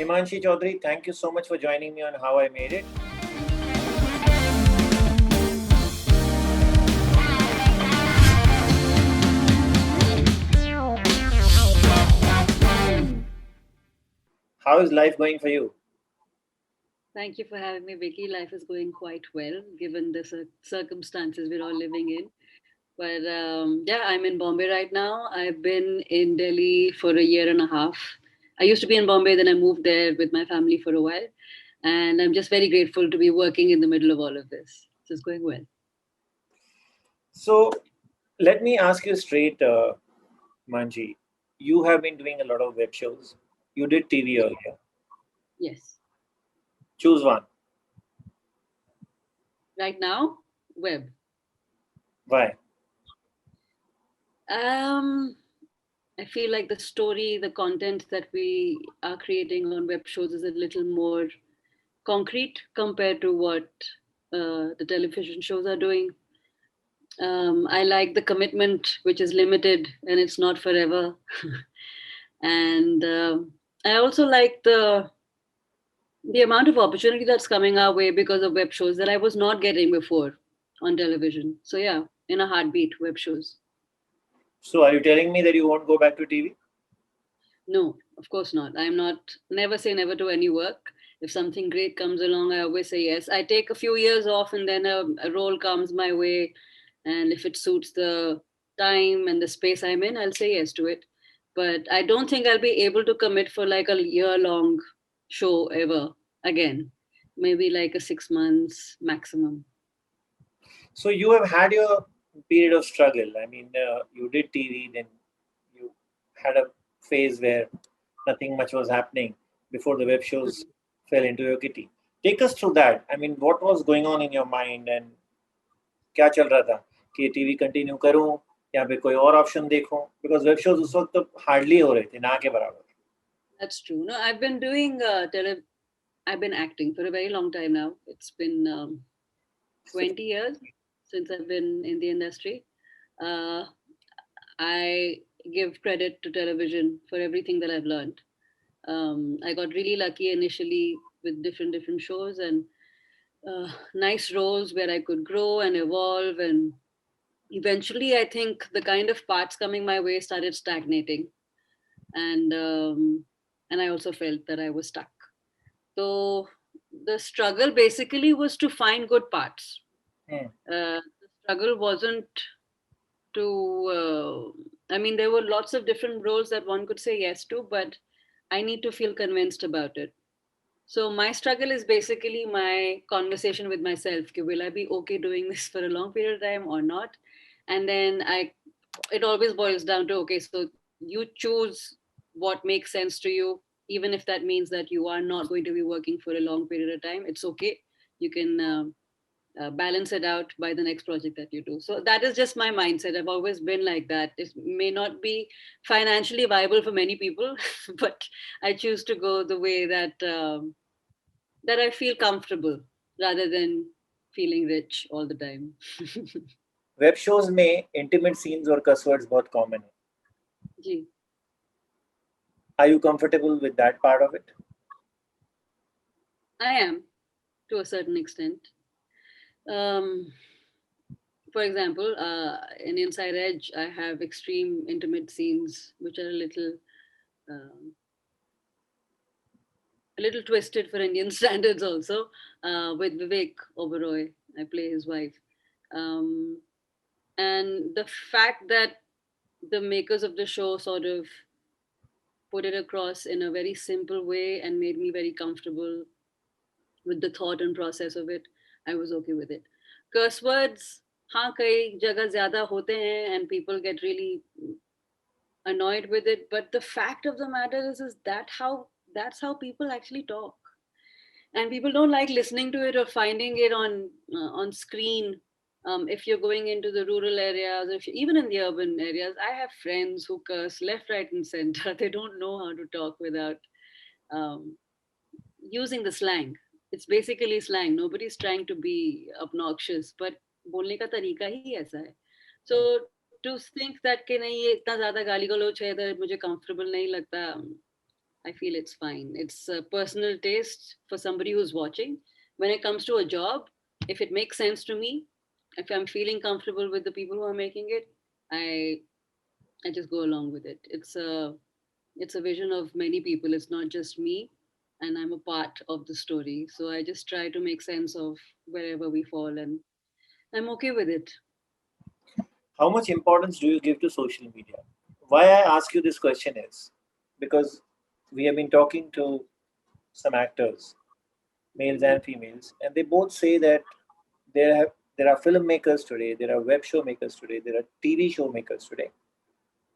Himanshi Choudhry, thank you so much for joining me on How I Made It. How is life going for you? Thank you for having me, Vicky. Life is going quite well given the circumstances we're all living in. But yeah, I'm in Bombay right now. I've been in Delhi for a year and a half. I used to be in Bombay, then I moved there with my family for a while. And I'm just very grateful to be working in the middle of all of this. So it's going well. So, let me ask you straight, Manji. You have been doing a lot of web shows. You did TV Yeah. earlier. Yes. Choose one. Right now, web. Why? Um, I feel like the story, the content that we are creating on web shows is a little more concrete compared to what the television shows are doing. I like the commitment, which is limited and it's not forever. And I also like the amount of opportunity that's coming our way because of web shows that I was not getting before on television. So yeah, in a heartbeat, web shows. So, are you telling me that you won't go back to TV? No, of course not. I'm not, never say never to any work. If something great comes along, I always say yes. I take a few years off and then a role comes my way. And if it suits the time and the space I'm in, I'll say yes to it. But I don't think I'll be able to commit for like a year long show ever again. Maybe like a 6 months maximum. So, you have had your period of struggle. I mean, you did TV, then you had a phase where nothing much was happening before the web shows fell into your kitty. Take us through that. I mean, what was going on in your mind and क्या चल रहा था कि TV continue करूं या फिर कोई और ऑप्शन देखूं बिकॉज वेब शोज उस वक्त तो हार्डली हो रहे थे ना के बराबर. That's true. No, I've been doing I've been acting for a very long time now. It's been 20 years since I've been in the industry. Uh, I give credit to television for everything that I've learned. I got really lucky initially with different shows and nice roles where I could grow and evolve. And eventually, I think the kind of parts coming my way started stagnating, and I also felt that I was stuck. So the struggle basically was to find good parts. Hmm. The struggle wasn't to I mean, there were lots of different roles that one could say yes to, but I need to feel convinced about it. So my struggle is basically my conversation with myself. Okay, will I be okay doing this for a long period of time or not? And then it always boils down to, okay, so you choose what makes sense to you, even if that means that you are not going to be working for a long period of time. It's okay. You can balance it out by the next project that you do. So that is just my mindset. I've always been like that. It may not be financially viable for many people, but I choose to go the way that I feel comfortable rather than feeling rich all the time. Web shows में intimate scenes और cusswords बहुत common है. Gee, are you comfortable with that part of it? I am to a certain extent. Um, for example, in Inside Edge, I have extreme intimate scenes which are um, a little twisted for Indian standards also. With Vivek Oberoi, I play his wife. Um, and the fact that the makers of the show sort of put it across in a very simple way and made me very comfortable with the thought and process of it, I was okay with it. Curse words, हाँ कई जगह ज़्यादा होते हैं and people get really annoyed with it. But the fact of the matter is that's how people actually talk, and people don't like listening to it or finding it on screen. If you're going into the rural areas, if you, even in the urban areas, I have friends who curse left, right, and center. They don't know how to talk without um, using the slang. It's basically slang. Nobody's trying to be obnoxious, but बोलने का तरीका ही ऐसा है. So to think that कि नहीं ये इतना ज़्यादा गाली गलौज है इधर मुझे comfortable नहीं लगता. I feel it's fine. It's a personal taste for somebody who's watching. When it comes to a job, if it makes sense to me, if I'm feeling comfortable with the people who are making it, I I just go along with it. It's a vision of many people. It's not just me, and I'm a part of the story. So I just try to make sense of wherever we fall, and I'm okay with it. How much importance do you give to social media? Why I ask you this question is because we have been talking to some actors, males Mhm. and females, and they both say that there are filmmakers today, there are web show makers today, there are TV show makers today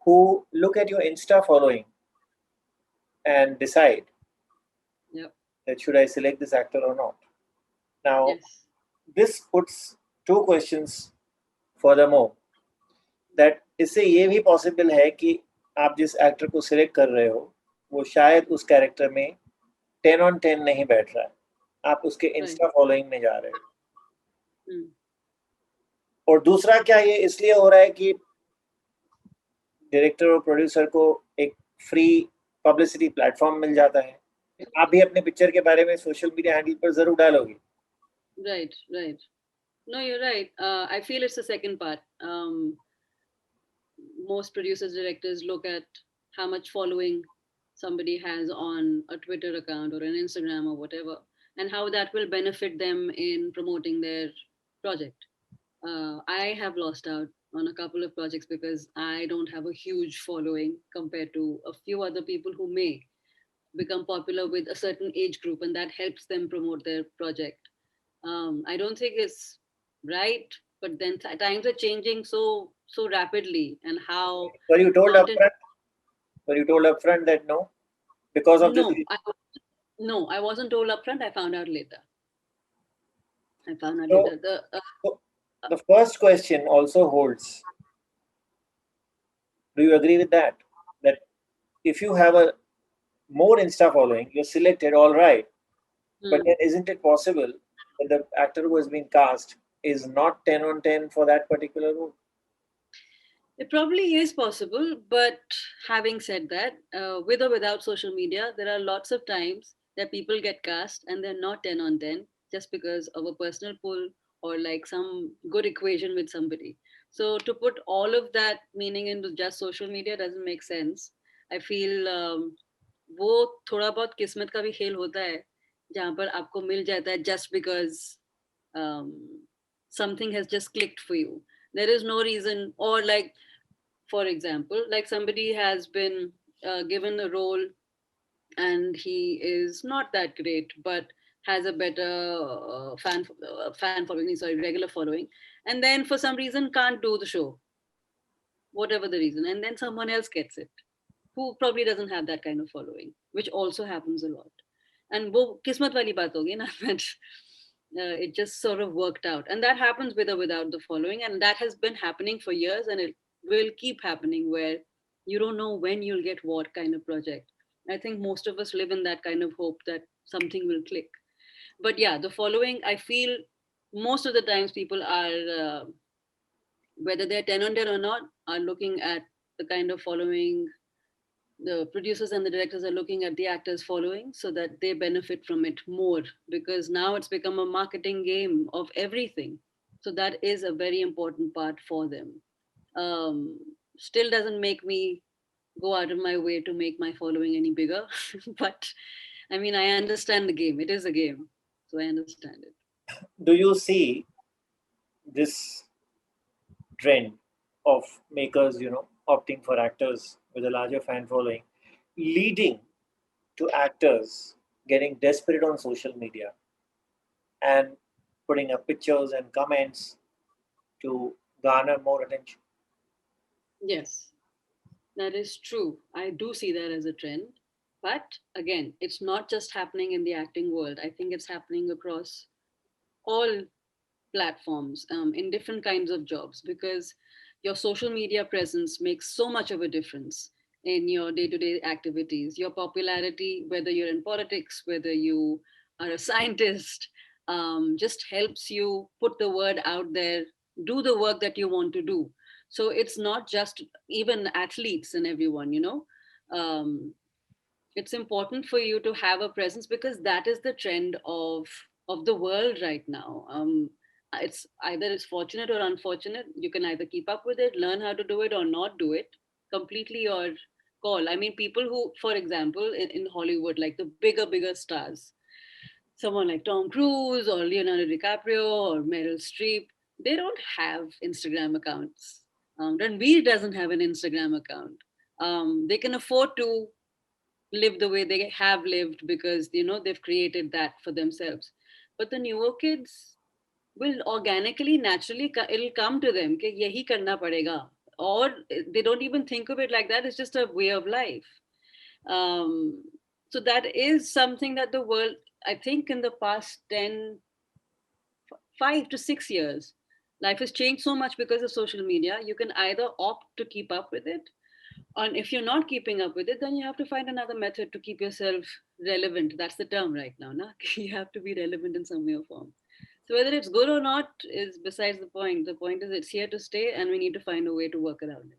who look at your Insta following and decide Yep. that should I select this actor or not. Now, Yes. this puts two questions furthermore, that इससे ये भी possible है कि आप जिस actor को select कर रहे हो वो शायद उस कैरेक्टर में 10 on 10 नहीं बैठ रहा है, आप उसके Right. इंस्टा फॉलोइंग में जा रहे हो। Mm. और दूसरा क्या ये इसलिए हो रहा है कि डायरेक्टर और प्रोड्यूसर को एक फ्री पब्लिसिटी प्लेटफॉर्म मिल जाता है, आप भी अपने पिक्चर के बारे में सोशल मीडिया हैंडल पर जरूर डालोगे। Right. Right. No, you're right. I feel it's the second part. Most producers, directors look at how much following somebody has on a Twitter account or an Instagram or whatever, and how that will benefit them in promoting their project. I have lost out on a couple of projects because I don't have a huge following compared to a few other people who may become popular with a certain age group, and that helps them promote their project. I don't think it's right, but then times are changing so rapidly, and how Were you told content. upfront? Were you told upfront that no, because of this No, reason? no, I wasn't told upfront. I found out later. I found out So, later. The so the first question also holds. Do you agree with that? That if you have a more Insta following, you're selected, all right. But hmm. then isn't it possible that the actor who has been cast is not 10 on 10 for that particular role? It probably is possible, but having said that, with or without social media, there are lots of times that people get cast and they're not 10 on 10 just because of a personal pull or like some good equation with somebody. So to put all of that meaning into just social media doesn't make sense. I feel वो थोड़ा बहुत किस्मत का भी खेल होता है जहाँ पर आपको मिल जाता है just because um, something has just clicked for you. There is no reason, or like for example, like somebody has been given a role and he is not that great but has a better fan following, sorry, regular following, and then for some reason can't do the show, whatever the reason, and then someone else gets it who probably doesn't have that kind of following, which also happens a lot. And वो किस्मत वाली बात होगी ना that it just sort of worked out, and that happens with or without the following, and that has been happening for years, and it will keep happening where you don't know when you'll get what kind of project. I think most of us live in that kind of hope that something will click. But yeah, the following, I feel most of the times people are whether they're 10 on 10 or not, are looking at the kind of following the producers and the directors are looking at the actors following so that they benefit from it more, because now it's become a marketing game of everything. So that is a very important part for them. Still doesn't make me go out of my way to make my following any bigger, but I mean, I understand the game. It is a game, so I understand it. Do you see this trend of makers, opting for actors with a larger fan following, leading to actors getting desperate on social media and putting up pictures and comments to garner more attention? Yes, that is true. I do see that as a trend. But again, it's not just happening in the acting world. I think it's happening across all platforms in different kinds of jobs, because your social media presence makes so much of a difference in your day-to-day activities. Your popularity, whether you're in politics, whether you are a scientist, just helps you put the word out there, do the work that you want to do. So it's not just even athletes and everyone, um, It's important for you to have a presence because that is the trend of the world right now. It's either it's fortunate or unfortunate. You can either keep up with it, learn how to do it, or not do it. Completely your call. I mean, people who, for example, in Hollywood, like the bigger stars, someone like Tom Cruise or Leonardo DiCaprio or Meryl Streep, they don't have Instagram accounts. Ranveer doesn't have an Instagram account. They can afford to live the way they have lived because they've created that for themselves. But the newer kids will organically, naturally, it'll come to them कि यही करना पड़ेगा, or they don't even think of it like that. It's just a way of life. um, so that is something that the world, I think, in the past 5 to 6 years, life has changed so much because of social media. You can either opt to keep up with it, and if you're not keeping up with it, then you have to find another method to keep yourself relevant. That's the term right now, na? You have to be relevant in some way or form. So whether it's good or not is besides the point. The point is it's here to stay, and we need to find a way to work around it.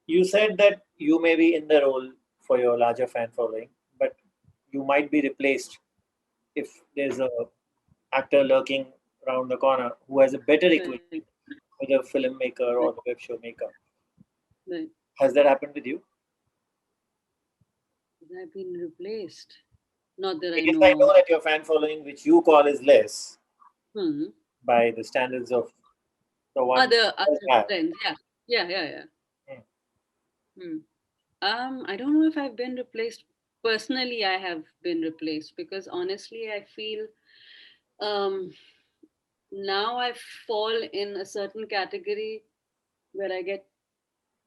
You said that you may be in the role for your larger fan following, but you might be replaced if there's a actor lurking around the corner who has a better Right, equation with a filmmaker right, or the web show maker. right. Has that happened with you? I've been replaced. Not that I Because I know know of. that your fan following, which you call is less Hmm. by the standards of the one Other you have. friends, yeah, yeah. Hmm. Hmm. I don't know if I've been replaced. Personally, I have been replaced because honestly, I feel um, now I fall in a certain category where I get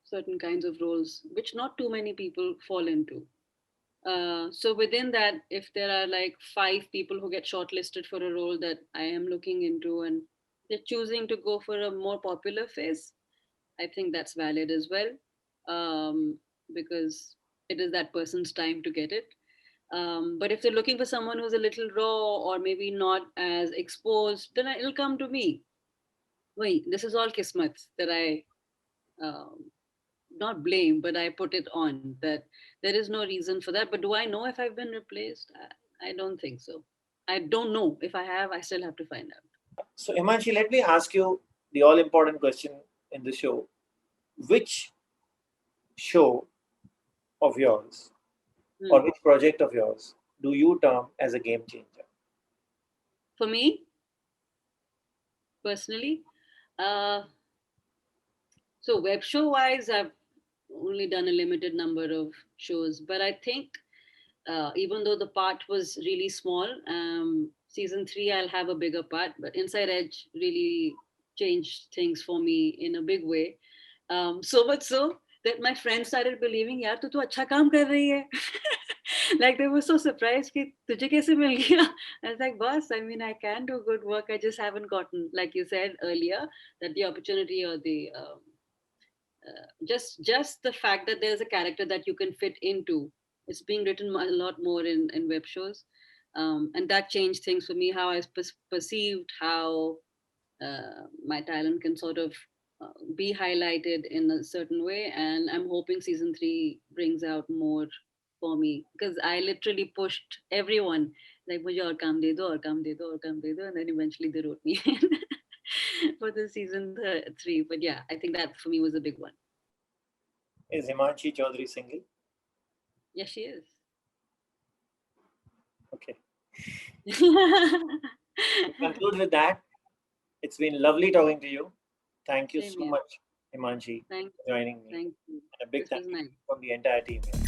certain kinds of roles, which not too many people fall into. So within that, if there are like 5 people who get shortlisted for a role that I am looking into, and they're choosing to go for a more popular face, I think that's valid as well, because it is that person's time to get it. But if they're looking for someone who's a little raw or maybe not as exposed, then it'll come to me. Wait, this is all kismat that I um, not blame, but I put it on that there is no reason for that. But do I know if I've been replaced? I don't think so. I don't know. If I have, I still have to find out. So, Himanshi, let me ask you the all important question in the show. Which show of yours or Hmm. which project of yours do you term as a game changer? For me, personally, uh, so web show wise, I've only done a limited number of shows, but I think even though the part was really small, season 3 I'll have a bigger part. But Inside Edge really changed things for me in a big way. So much so that my friends started believing, "यार तू तो अच्छा काम कर रही है." Like they were so surprised कि तुझे कैसे मिल गया? I was like, "Boss, I mean, I can do good work. I just haven't gotten, like you said earlier, that the opportunity or the just the fact that there's a character that you can fit into. It's being written a lot more in web shows, and that changed things for me. How I perceived how my talent can sort of be highlighted in a certain way, and I'm hoping season 3 brings out more for me because I literally pushed everyone like मुझे और काम दे दो और काम दे दो और काम दे दो, and then eventually they wrote me in for the season 3. But yeah, I think that for me was a big one. Is Himanshi Choudhary single? Yes, she is. Okay. Same To conclude with that, it's been lovely talking to you. Thank you so here. much, Himanshi, Thank for joining me. thank you. And a big This thank was you nice. from the entire team here.